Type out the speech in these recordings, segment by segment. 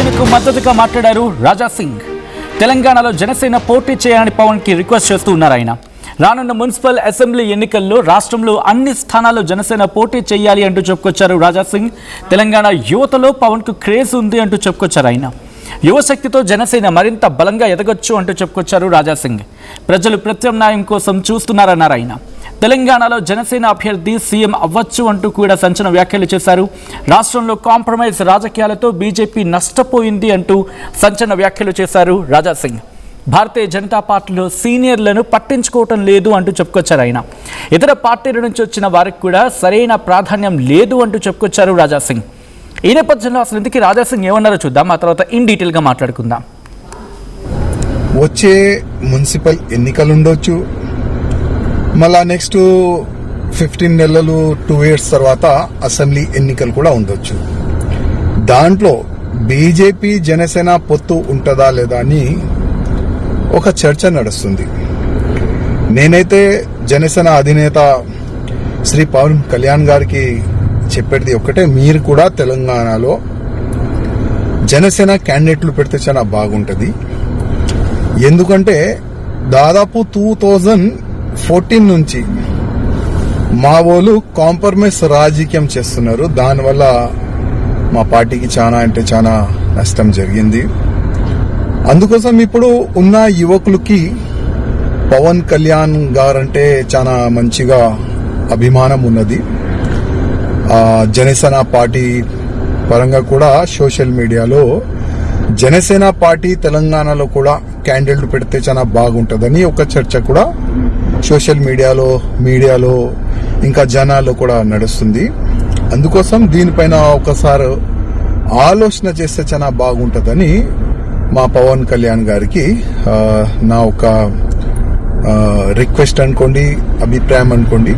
జనసేనకు మద్దతుగా మాట్లాడారు రాజా సింగ్. తెలంగాణలో జనసేన పోటీ చేయాలని పవన్కి రిక్వెస్ట్ చేస్తూ ఉన్నారు ఆయన. రానున్న మున్సిపల్ అసెంబ్లీ ఎన్నికల్లో రాష్ట్రంలో అన్ని స్థానాల్లో జనసేన పోటీ చేయాలి అంటూ చెప్పుకొచ్చారు రాజా సింగ్. తెలంగాణ యువతలో పవన్కు క్రేజ్ ఉంది అంటూ చెప్పుకొచ్చారు ఆయన. యువశక్తితో జనసేన మరింత బలంగా ఎదగొచ్చు అంటూ చెప్పుకొచ్చారు రాజా సింగ్. ప్రజలు ప్రత్యామ్నాయం కోసం చూస్తున్నారన్నారు ఆయన. తెలంగాణలో జనసేన అభ్యర్థి సీఎం అవ్వచ్చు అంటూ కూడా సంచలన వ్యాఖ్యలు చేశారు. రాష్ట్రంలో కాంప్రమైజ్ రాజకీయాలతో బీజేపీ నష్టపోయింది అంటూ సంచలన వ్యాఖ్యలు చేశారు రాజా సింగ్. భారతీయ జనతా పార్టీలో సీనియర్లను పట్టించుకోవటం లేదు అంటూ చెప్పుకొచ్చారు ఆయన. ఇతర పార్టీల నుంచి వచ్చిన వారికి కూడా సరైన ప్రాధాన్యం లేదు అంటూ చెప్పుకొచ్చారు రాజా సింగ్. ఈ నేపథ్యంలో అసలు ఇందుకు రాజా సింగ్ ఏమన్నారో చూద్దాం, ఆ తర్వాత ఇన్ డీటెయిల్గా మాట్లాడుకుందాం. వచ్చే మున్సిపల్ ఎన్నికలు ఉండొచ్చు, మళ్ళా నెక్స్ట్ 15 నెలలు 2 years తర్వాత అసెంబ్లీ ఎన్నికలు కూడా ఉండొచ్చు. దాంట్లో బీజేపీ జనసేన పొత్తు ఉంటుందా లేదా అని ఒక చర్చ నడుస్తుంది. నేనైతే జనసేన అధినేత శ్రీ పవన్ కళ్యాణ్ గారికి చెప్పేది ఒకటే, మీరు కూడా తెలంగాణలో జనసేన క్యాండిడేట్లు పెడితే చాలా బాగుంటుంది. ఎందుకంటే దాదాపు 2014 నుంచి మా వాళ్ళు కాంప్రమైజ్ రాజకీయం చేస్తున్నారు. దానివల్ల మా పార్టీకి చాలా అంటే చాలా నష్టం జరిగింది. అందుకోసం ఇప్పుడు ఉన్న యువకులకి పవన్ కళ్యాణ్ గారంటే చాలా మంచిగా అభిమానం ఉన్నది. జనసేన పార్టీ పరంగా కూడా సోషల్ మీడియాలో జనసేన పార్టీ తెలంగాణలో కూడా క్యాండిడేట్లు పెడితే చాలా బాగుంటుందని ఒక చర్చ కూడా సోషల్ మీడియాలో ఇంకా జనాల్లో కూడా నడుస్తుంది. అందుకోసం దీనిపైన ఒకసారి ఆలోచన చేస్తే చాలా బాగుంటుందని మా పవన్ కళ్యాణ్ గారికి నా ఒక రిక్వెస్ట్ అనుకోండి, అభిప్రాయం అనుకోండి.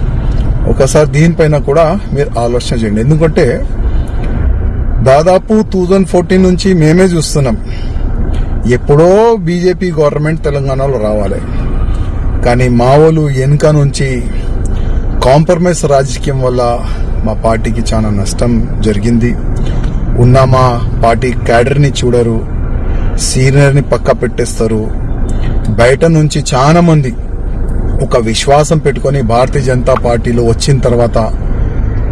ఒకసారి దీనిపైన కూడా మీరు ఆలోచన చేయండి. ఎందుకంటే దాదాపు 2014 నుంచి మేమే చూస్తున్నాం, ఎప్పుడో బీజేపీ గవర్నమెంట్ తెలంగాణలో రావాలి, కానీ మా వాళ్ళు వెనుక నుంచి కాంప్రమైజ్ రాజకీయం వల్ల మా పార్టీకి చాలా నష్టం జరిగింది. ఉన్న మా పార్టీ క్యాడర్ని చూడరు, సీనియర్ని పక్క పెట్టేస్తారు. బయట నుంచి చాలా మంది ఒక విశ్వాసం పెట్టుకొని భారతీయ జనతా పార్టీలో వచ్చిన తర్వాత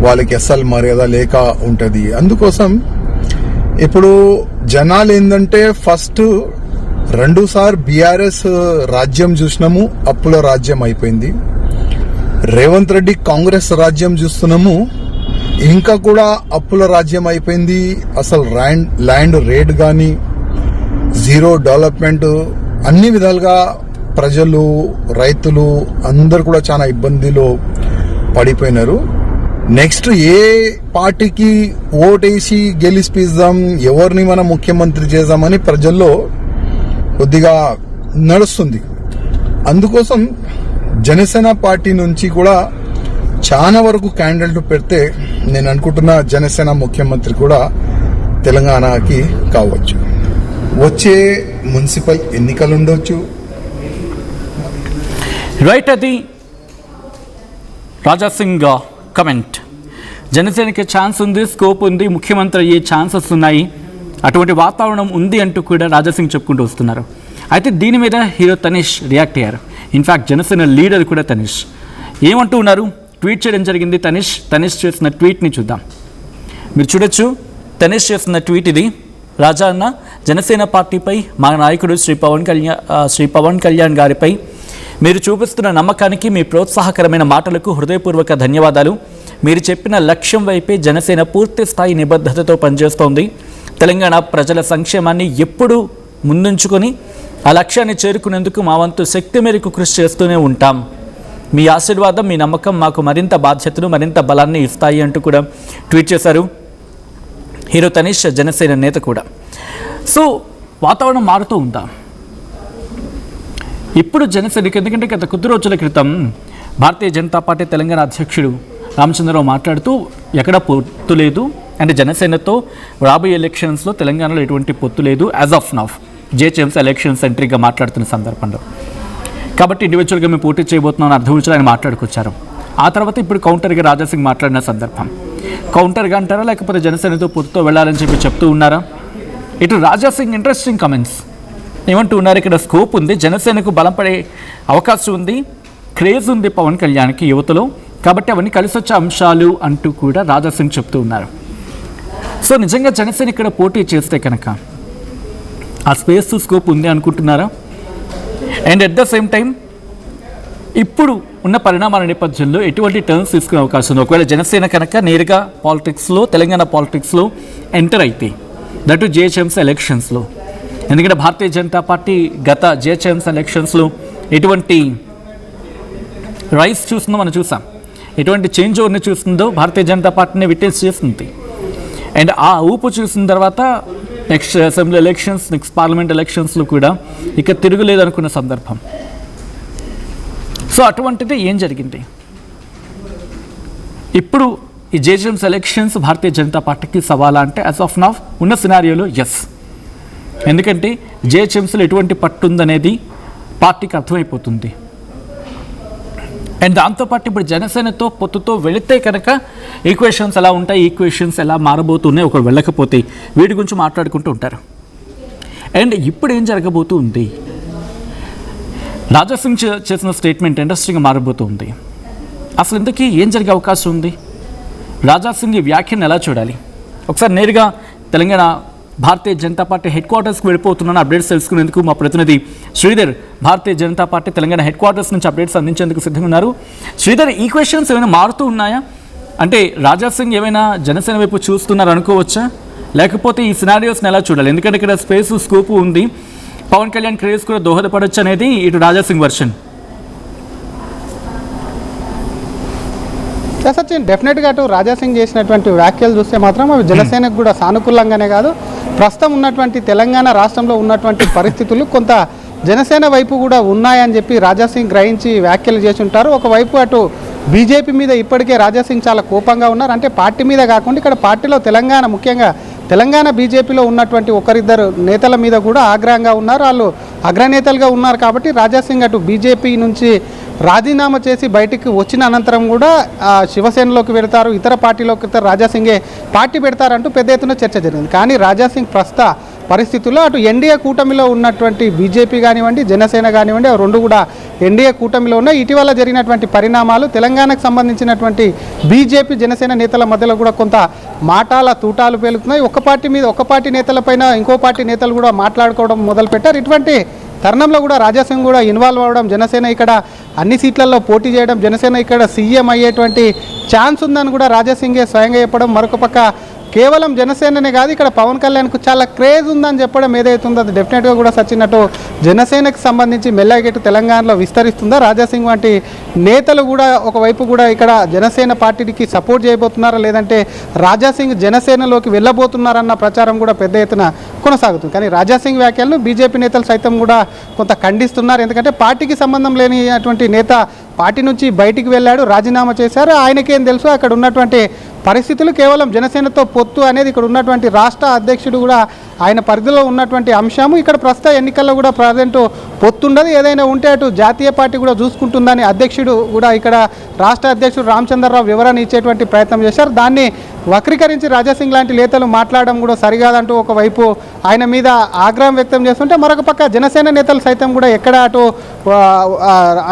వాళ్ళకి అస్సలు మర్యాద లేక ఉంటుంది. అందుకోసం ఇప్పుడు జనాలు ఏంటంటే ఫస్ట్ 2 సార్లు బీఆర్ఎస్ రాజ్యం చూసినాము, అప్పుల రాజ్యం అయిపోయింది. రేవంత్ రెడ్డి కాంగ్రెస్ రాజ్యం చూస్తున్నాము, ఇంకా కూడా అప్పుల రాజ్యం అయిపోయింది. అసలు ల్యాండ్ రేట్ కానీ జీరో డెవలప్మెంట్, అన్ని విధాలుగా ప్రజలు రైతులు అందరు కూడా చాలా ఇబ్బందిలో పడిపోయినారు. నెక్స్ట్ ఏ పార్టీకి ఓటేసి గెలిపిద్దాం, ఎవరిని మనం ముఖ్యమంత్రి చేద్దామని ప్రజల్లో కొద్దిగా నడుస్తుంది. అందుకోసం జనసేన పార్టీ నుంచి కూడా చాలా వరకు క్యాండిడేట్లు పెడితే నేను అనుకుంటున్నా జనసేన ముఖ్యమంత్రి కూడా తెలంగాణకి కావచ్చు. వచ్చే మున్సిపల్ ఎన్నికలు ఉండొచ్చు. రైట్, అది రాజా సింగ్ కమెంట్. జనసేనకి ఛాన్స్ ఉంది, స్కోప్ ఉంది, ముఖ్యమంత్రి అయ్యే ఛాన్సెస్ ఉన్నాయి, అటువంటి వాతావరణం ఉంది అంటూ కూడా రాజా సింగ్ చెప్పుకుంటూ వస్తున్నారు. అయితే దీని మీద హీరో తనీష్ రియాక్ట్ అయ్యారు. ఇన్ఫ్యాక్ట్ జనసేన లీడర్ కూడా తనీష్ ఏమంటూ ఉన్నారు, ట్వీట్ చేయడం జరిగింది. తనీష్ చేసిన ట్వీట్ని చూద్దాం. మీరు చూడొచ్చు, తనీష్ చేసిన ట్వీట్ ఇది. రాజా అన్న, జనసేన పార్టీపై మా నాయకుడు శ్రీ పవన్ కళ్యాణ్ గారిపై మీరు చూపిస్తున్న నమ్మకానికి, మీ ప్రోత్సాహకరమైన మాటలకు హృదయపూర్వక ధన్యవాదాలు. మీరు చెప్పిన లక్ష్యం వైపే జనసేన పూర్తి స్థాయి నిబద్ధతతో పనిచేస్తోంది. తెలంగాణ ప్రజల సంక్షేమాన్ని ఎప్పుడూ ముందుంచుకొని ఆ లక్ష్యాన్ని చేరుకునేందుకు మా వంతు శక్తి మేరకు కృషి చేస్తూనే ఉంటాం. మీ ఆశీర్వాదం, మీ నమ్మకం మాకు మరింత బాధ్యతను, మరింత బలాన్ని ఇస్తాయి అంటూ కూడా ట్వీట్ చేశారు హీరో తనీష్, జనసేన నేత కూడా. సో వాతావరణం మారుతూ ఉందా ఇప్పుడు జనసేనకి? ఎందుకంటే గత కొద్ది రోజుల క్రితం భారతీయ జనతా పార్టీ తెలంగాణ అధ్యక్షుడు రామచంద్రరావు మాట్లాడుతూ ఎక్కడ పొత్తు లేదు అంటే జనసేనతో రాబోయే ఎలక్షన్స్లో తెలంగాణలో ఎటువంటి పొత్తు లేదు as of now, GHMC elections ఎంట్రీగా మాట్లాడుతున్న సందర్భంలో. కాబట్టి ఇండివిజువల్గా మేము పోటీ చేయబోతున్నామని అర్థం వచ్చి ఆయన మాట్లాడుకొచ్చారు. ఆ తర్వాత ఇప్పుడు కౌంటర్గా రాజా సింగ్ మాట్లాడిన సందర్భం. కౌంటర్గా అంటారా లేకపోతే జనసేనతో పొత్తుతో వెళ్ళాలని చెప్తూ ఉన్నారా? ఇటు రాజా సింగ్ ఇంట్రెస్టింగ్ కమెంట్స్ ఏమంటూ ఉన్నారు, ఇక్కడ స్కోప్ ఉంది, జనసేనకు బలం పడే అవకాశం ఉంది, క్రేజ్ ఉంది పవన్ కళ్యాణ్కి యువతలో, కాబట్టి అవన్నీ కలిసి వచ్చే అంశాలు అంటూ కూడా రాజా సింగ్ చెప్తూ ఉన్నారు. సో నిజంగా జనసేన ఇక్కడ పోటీ చేస్తే కనుక ఆ స్పేస్ స్కోప్ ఉంది అనుకుంటున్నారా? And at the same time ఇప్పుడు ఉన్న పరిణామాల నేపథ్యంలో ఎటువంటి టర్న్స్ తీసుకునే అవకాశం ఉంది? ఒకవేళ జనసేన కనుక నేరుగా పాలిటిక్స్లో, తెలంగాణ పాలిటిక్స్లో ఎంటర్ అయితే, దట్ జిహెచ్ఎంసీ ఎలక్షన్స్లో, ఎందుకంటే భారతీయ జనతా పార్టీ గత జిహెచ్ఎంసీ ఎలక్షన్స్లో ఎటువంటి రైస్ చూస్తుందో మనం చూసాం, ఎటువంటి చేంజ్ ఓవర్ని చూస్తుందో భారతీయ జనతా పార్టీని విట్నెస్ చేస్తుంది. అండ్ ఆ ఊపు చూసిన తర్వాత next assembly elections, next parliament ఎలక్షన్స్లో కూడా ఇక తిరుగులేదు అనుకున్న సందర్భం. సో అటువంటిది ఏం జరిగింది? ఇప్పుడు ఈ జిహెచ్ఎంసీ ఎలక్షన్స్ భారతీయ జనతా పార్టీకి సవాలా అంటే యాజ్ ఆఫ్ నౌ ఉన్న సినారియోలో ఎస్. ఎందుకంటే జిహెచ్ఎంసీలో ఎటువంటి పట్టు ఉందనేది పార్టీకి అర్థమైపోతుంది. అండ్ దాంతోపాటు ఇప్పుడు జనసేనతో పొత్తుతో వెళితే కనుక ఈక్వేషన్స్ ఎలా ఉంటాయి, ఈక్వేషన్స్ ఎలా మారబోతున్నాయి, ఒకరు వెళ్ళకపోతే వీటి గురించి మాట్లాడుకుంటూ ఉంటారు. అండ్ ఇప్పుడు ఏం జరగబోతుంది? రాజా సింగ్ చేసిన స్టేట్మెంట్ ఇంట్రెస్టింగ్గా మారబోతుంది. అసలు ఇంతకీ ఏం జరిగే అవకాశం ఉంది? రాజా సింగ్ ఈ వ్యాఖ్యను ఎలా చూడాలి? ఒకసారి నేరుగా తెలంగాణ భారతీయ జనతా పార్టీ హెడ్ క్వార్టర్స్కి వెళ్ళిపోతున్నాను అప్డేట్స్ తెలుసుకునేందుకు మా ప్రతినిధి Sridhar Bharatiya Janata Party Telangana headquarters నుంచి అప్డేట్స్ అందించేందుకు సిద్ధంగా ఉన్నారు. శ్రీధర్, ఈ క్వశ్చన్స్ ఏమైనా మారుతూ ఉన్నాయా? అంటే రాజా సింగ్ ఏమైనా జనసేన వైపు చూస్తున్నారు అనుకోవచ్చా, లేకపోతే ఈ సినారియోస్ని ఎలా చూడాలి? ఎందుకంటే ఇక్కడ స్పేస్ స్కోప్ ఉంది, పవన్ కళ్యాణ్ క్రేజ్ కూడా దోహదపడొచ్చు అనేది ఇటు రాజా సింగ్ వర్షన్. సచిన్, డెఫినెట్గా అటు రాజా సింగ్ చేసినటువంటి వ్యాఖ్యలు చూస్తే మాత్రం అవి జనసేనకు కూడా సానుకూలంగానే కాదు, ప్రస్తుతం ఉన్నటువంటి తెలంగాణ రాష్ట్రంలో ఉన్నటువంటి పరిస్థితులు కొంత జనసేన వైపు కూడా ఉన్నాయని చెప్పి రాజా సింగ్ గ్రహించి వ్యాఖ్యలు చేసి ఉంటారు. ఒకవైపు అటు బీజేపీ మీద ఇప్పటికే రాజా సింగ్ చాలా కోపంగా ఉన్నారు. అంటే పార్టీ మీద కాకుండా ఇక్కడ పార్టీలో తెలంగాణ, ముఖ్యంగా తెలంగాణ బీజేపీలో ఉన్నటువంటి ఒకరిద్దరు నేతల మీద కూడా ఆగ్రహంగా ఉన్నారు. వాళ్ళు అగ్రనేతలుగా ఉన్నారు కాబట్టి రాజా సింగ్ అటు బీజేపీ నుంచి రాజీనామా చేసి బయటికి వచ్చిన అనంతరం కూడా శివసేనలోకి వెళతారు, ఇతర పార్టీలోకి వెళ్తారు, రాజా సింగే పార్టీ పెడతారంటూ పెద్ద ఎత్తున చర్చ జరిగింది. కానీ రాజా సింగ్ ప్రస్తుత పరిస్థితుల్లో అటు ఎన్డీఏ కూటమిలో ఉన్నటువంటి బీజేపీ కానివ్వండి, జనసేన కానివ్వండి, ఆ రెండు కూడా ఎన్డీఏ కూటమిలో ఉన్నాయి. ఇటీవల జరిగినటువంటి పరిణామాలు తెలంగాణకు సంబంధించినటువంటి బీజేపీ జనసేన నేతల మధ్యలో కూడా కొంత మాటాల తూటాలు పేలుతున్నాయి. ఒక పార్టీ నేతలపైన ఇంకో పార్టీ నేతలు కూడా మాట్లాడుకోవడం మొదలుపెట్టారు. ఇటువంటి తరుణంలో కూడా రాజా సింగ్ కూడా ఇన్వాల్వ్ అవ్వడం, జనసేన ఇక్కడ అన్ని సీట్లలో పోటీ చేయడం, జనసేన ఇక్కడ సీఎం అయ్యేటువంటి ఛాన్స్ ఉందని కూడా రాజా సింగే స్వయంగా చెప్పడం, మరొక పక్క కేవలం జనసేననే కాదు ఇక్కడ పవన్ కళ్యాణ్కు చాలా క్రేజ్ ఉందని చెప్పడం ఏదైతే ఉందో అది డెఫినెట్గా కూడా సచినట్టు జనసేనకు సంబంధించి మెల్లగెట్టు తెలంగాణలో విస్తరిస్తుందా? రాజా సింగ్ వంటి నేతలు కూడా ఒకవైపు కూడా ఇక్కడ జనసేన పార్టీకి సపోర్ట్ చేయబోతున్నారా, లేదంటే రాజా సింగ్ జనసేనలోకి వెళ్ళబోతున్నారన్న ప్రచారం కూడా పెద్ద ఎత్తున కొనసాగుతుంది. కానీ రాజా సింగ్ వ్యాఖ్యలను బీజేపీ నేతలు సైతం కూడా కొంత ఖండిస్తున్నారు. ఎందుకంటే పార్టీకి సంబంధం లేనిటువంటి నేత పార్టీ నుంచి బయటికి వెళ్ళాడు, రాజీనామా చేశారు, ఆయనకేం తెలుసు అక్కడ ఉన్నటువంటి పరిస్థితులు, కేవలం జనసేనతో పొత్తు అనేది ఇక్కడ ఉన్నటువంటి రాష్ట్ర అధ్యక్షుడు కూడా ఆయన పరిధిలో ఉన్నటువంటి అంశము. ఇక్కడ ప్రస్తుత ఎన్నికల్లో కూడా ప్రజెంట్ పొత్తుండదు, ఏదైనా ఉంటే అటు జాతీయ పార్టీ కూడా చూసుకుంటుందని అధ్యక్షుడు కూడా ఇక్కడ రాష్ట్ర అధ్యక్షుడు రామచంద్రరావు వివరణ ఇచ్చేటువంటి ప్రయత్నం చేశారు. దాన్ని వక్రీకరించి రాజా సింగ్ లాంటి నేతలు మాట్లాడడం కూడా సరికాదంటూ ఒకవైపు ఆయన మీద ఆగ్రహం వ్యక్తం చేస్తుంటే, మరొక పక్క జనసేన నేతలు సైతం కూడా ఎక్కడ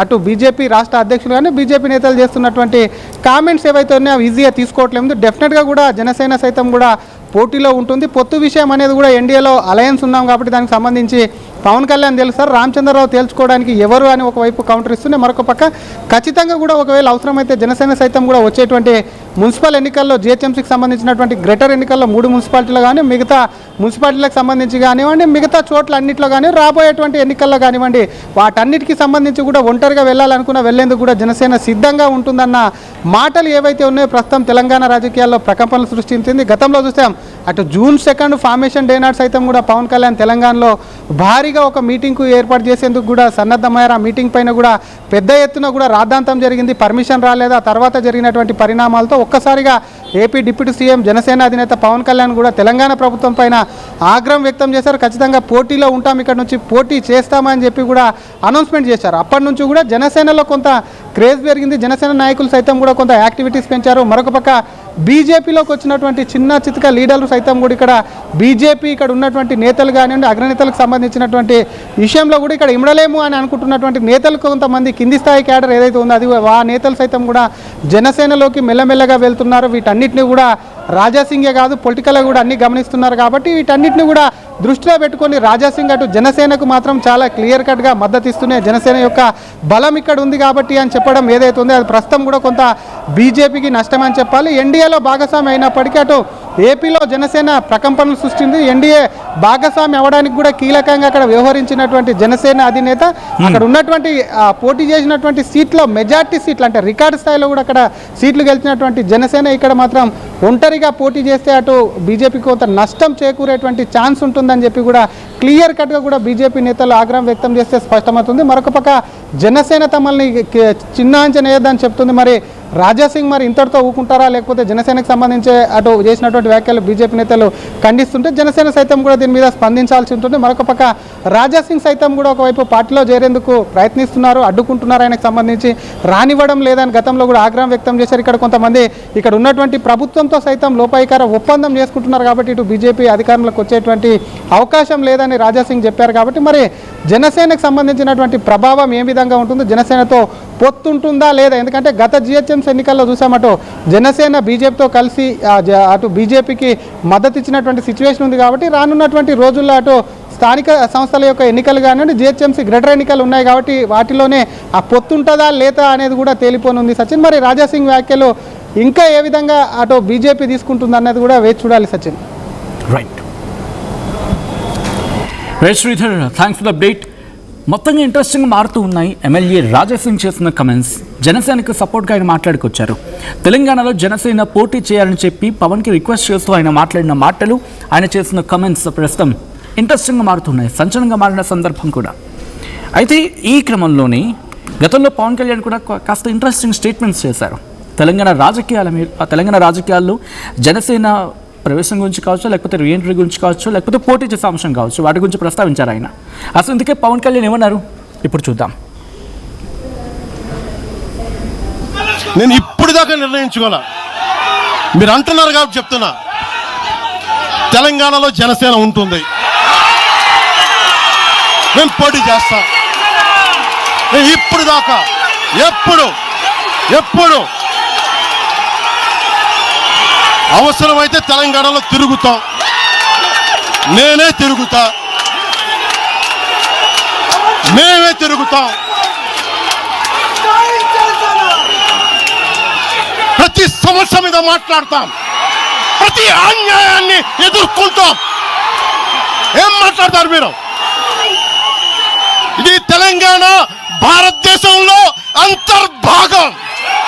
అటు బీజేపీ రాష్ట్ర అధ్యక్షులు కానీ బీజేపీ నేతలు చేస్తున్నటువంటి కామెంట్స్ ఏవైతే ఉన్నాయో అవి ఈజీగా తీసుకోవట్లేదు. డెఫినెట్గా కూడా జనసేన సైతం కూడా పోటీలో ఉంటుంది. పొత్తు విషయం అనేది కూడా ఎన్డీఏలో అలయన్స్ ఉన్నాం కాబట్టి దానికి సంబంధించి పవన్ కళ్యాణ్ తెలుస్తారు, రామచంద్రరావు తేల్చుకోవడానికి ఎవరు అని ఒకవైపు కౌంటర్ ఇస్తూనే మరొక పక్క ఖచ్చితంగా కూడా ఒకవేళ అవసరమైతే జనసేన సైతం కూడా వచ్చేటువంటి మున్సిపల్ ఎన్నికల్లో జిహెచ్ఎంసీకి సంబంధించినటువంటి గ్రేటర్ ఎన్నికల్లో 3 మున్సిపాలిటీలు కానీ మిగతా మున్సిపాలిటీలకు సంబంధించి కానివ్వండి, మిగతా చోట్ల అన్నింటిలో కానీ రాబోయేటువంటి ఎన్నికల్లో కానివ్వండి, వాటన్నిటికీ సంబంధించి కూడా ఒంటరిగా వెళ్ళాలనుకున్న వెళ్లేందుకు కూడా జనసేన సిద్ధంగా ఉంటుందన్న మాటలు ఏవైతే ఉన్నాయో ప్రస్తుతం తెలంగాణ రాజకీయాల్లో ప్రకంపనలు సృష్టించింది. గతంలో చూసాం అటు జూన్ 2 ఫార్మేషన్ డే నాడు సైతం కూడా పవన్ కళ్యాణ్ తెలంగాణలో భారీగా ఒక మీటింగ్కు ఏర్పాటు చేసేందుకు కూడా సన్నద్ధమయ్యారు. ఆ మీటింగ్ పైన కూడా పెద్ద ఎత్తున కూడా రాద్ధాంతం జరిగింది, పర్మిషన్ రాలేదు. ఆ తర్వాత జరిగినటువంటి పరిణామాలతో ఒక్కసారిగా ఏపీ డిప్యూటీ సీఎం జనసేన అధినేత పవన్ కళ్యాణ్ కూడా తెలంగాణ ప్రభుత్వం పైన ఆగ్రహం వ్యక్తం చేశారు. ఖచ్చితంగా పోటీలో ఉంటాం, ఇక్కడ నుంచి పోటీ చేస్తామని చెప్పి కూడా అనౌన్స్మెంట్ చేశారు. అప్పటి నుంచి కూడా జనసేనలో కొంత క్రేజ్ పెరిగింది. జనసేన నాయకులు సైతం కూడా కొంత యాక్టివిటీస్ పెంచారు. మరొక పక్క బీజేపీలోకి వచ్చినటువంటి చిన్న చితక లీడర్లు సైతం కూడా ఇక్కడ బీజేపీ ఇక్కడ ఉన్నటువంటి నేతలు కానివ్వండి, అగ్రనేతలకు సంబంధించినటువంటి విషయంలో కూడా ఇక్కడ ఇమడలేము అని అనుకుంటున్నటువంటి నేతలు కొంతమంది కింది స్థాయి క్యాడర్ ఏదైతే ఉందో అది ఆ నేతలు సైతం కూడా జనసేనలోకి మెల్లమెల్లగా వెళ్తున్నారు. వీటన్నిటిని కూడా రాజాసింగే కాదు పొలిటికల్గా కూడా అన్ని గమనిస్తున్నారు. కాబట్టి వీటన్నిటిని కూడా దృష్టిలో పెట్టుకొని రాజాసింగ్ అటు జనసేనకు మాత్రం చాలా క్లియర్ కట్గా మద్దతు ఇస్తూనే జనసేన యొక్క బలం ఇక్కడ ఉంది కాబట్టి అని చెప్పడం ఏదైతే ఉందో అది ప్రస్తుతం కూడా కొంత బీజేపీకి నష్టం అని చెప్పాలి. ఎన్డీఏలో భాగస్వామి అయినప్పటికీ అటు ఏపీలో జనసేన ప్రకంపనలు సృష్టింది. ఎన్డీఏ భాగస్వామి అవ్వడానికి కూడా కీలకంగా అక్కడ వ్యవహరించినటువంటి జనసేన అధినేత అక్కడ ఉన్నటువంటి పోటీ చేసినటువంటి సీట్లో మెజార్టీ సీట్లు అంటే రికార్డు స్థాయిలో కూడా అక్కడ సీట్లు గెలిచినటువంటి జనసేన ఇక్కడ మాత్రం ఒంటరిగా పోటీ చేస్తే అటు బీజేపీకి కొంత నష్టం చేకూరేటువంటి ఛాన్స్ ఉంటుందని చెప్పి కూడా క్లియర్ కట్గా కూడా బీజేపీ నేతలు ఆగ్రహం వ్యక్తం చేస్తే స్పష్టమవుతుంది. మరొక పక్క జనసేన తమల్ని చిన్న అంచనా వేయద్దని చెప్తుంది. మరి రాజాసింగ్ మరి ఇంతటితో ఊకుంటారా లేకపోతే జనసేనకు సంబంధించి అటు చేసినటువంటి వ్యాఖ్యలు బీజేపీ నేతలు ఖండిస్తుంటే జనసేన సైతం కూడా దీని మీద స్పందించాల్సి ఉంటుంది. మరొక పక్క రాజాసింగ్ సైతం కూడా ఒకవైపు పార్టీలో చేరేందుకు ప్రయత్నిస్తున్నారు, అడ్డుకుంటున్నారు. ఆయనకు సంబంధించి రానివ్వడం లేదని గతంలో కూడా ఆగ్రహం వ్యక్తం చేశారు. ఇక్కడ కొంతమంది ఇక్కడ ఉన్నటువంటి ప్రభుత్వంతో సైతం లోపాయికార ఒప్పందం చేసుకుంటున్నారు కాబట్టి ఇటు బీజేపీ అధికారంలోకి వచ్చేటువంటి అవకాశం లేదని రాజాసింగ్ చెప్పారు. కాబట్టి మరి జనసేనకు సంబంధించినటువంటి ప్రభావం ఏ విధంగా ఉంటుందో, జనసేనతో పొత్తుంటుందా లేదా? ఎందుకంటే గత జిహెచ్ఎంసీ ఎన్నికల్లో చూసామటో జనసేన బీజేపీతో కలిసి అటు బీజేపీకి మద్దతు ఇచ్చినటువంటి సిచ్యువేషన్ ఉంది. కాబట్టి రానున్నటువంటి రోజుల్లో అటు స్థానిక సంస్థల యొక్క ఎన్నికలు కానివ్వండి, జిహెచ్ఎంసీ గ్రేటర్ ఎన్నికలు ఉన్నాయి కాబట్టి వాటిలోనే ఆ పొత్తుంటుందా లేదా అనేది కూడా తేలిపోనుంది. సచిన్, మరి రాజాసింగ్ వ్యాఖ్యలు ఇంకా ఏ విధంగా అటు బీజేపీ తీసుకుంటుంది అన్నది కూడా వేచి చూడాలి. Sachin right Sridhar, thanks for the update. మొత్తంగా ఇంట్రెస్టింగ్ మారుతూ ఉన్నాయి. ఎమ్మెల్యే రాజాసింగ్ చేసిన కమెంట్స్, జనసేనకు సపోర్ట్గా ఆయన మాట్లాడుకొచ్చారు. తెలంగాణలో జనసేన పోటీ చేయాలని చెప్పి పవన్కి రిక్వెస్ట్ చేస్తూ ఆయన మాట్లాడిన మాటలు, ఆయన చేసిన కమెంట్స్ ప్రస్తుతం ఇంట్రెస్టింగ్గా మారుతున్నాయి, సంచలనంగా మారిన సందర్భం కూడా. అయితే ఈ క్రమంలోనే గతంలో పవన్ కళ్యాణ్ కూడా కాస్త ఇంట్రెస్టింగ్ స్టేట్మెంట్స్ చేశారు. తెలంగాణ రాజకీయాల్లో జనసేన ప్రవేశం గురించి కావచ్చు, లేకపోతే రీఎంట్రీ గురించి కావచ్చు, లేకపోతే పోటీ చేసే అంశం కావచ్చు, వాటి గురించి ప్రస్తావించారు ఆయన. అసలు ఇందుకే పవన్ కళ్యాణ్ ఏమన్నారు ఇప్పుడు చూద్దాం. నేను ఇప్పుడు దాకా నిర్ణయించుకోవాలా, మీరు అంటున్నారు కాబట్టి చెప్తున్నా. తెలంగాణలో జనసేన ఉంటుంది, మేము పోటీ చేస్తాం. నేను ఇప్పుడు దాకా ఎప్పుడు అవసరమైతే తెలంగాణలో తిరుగుతాం, నేనే తిరుగుతా, మేమే తిరుగుతాం. ప్రతి సమస్య మీద మాట్లాడతాం, ప్రతి అన్యాయాన్ని ఎదుర్కొంటాం. ఏం మాట్లాడతారు మీరు? ఇది తెలంగాణ భారతదేశంలో అంతర్భాగం.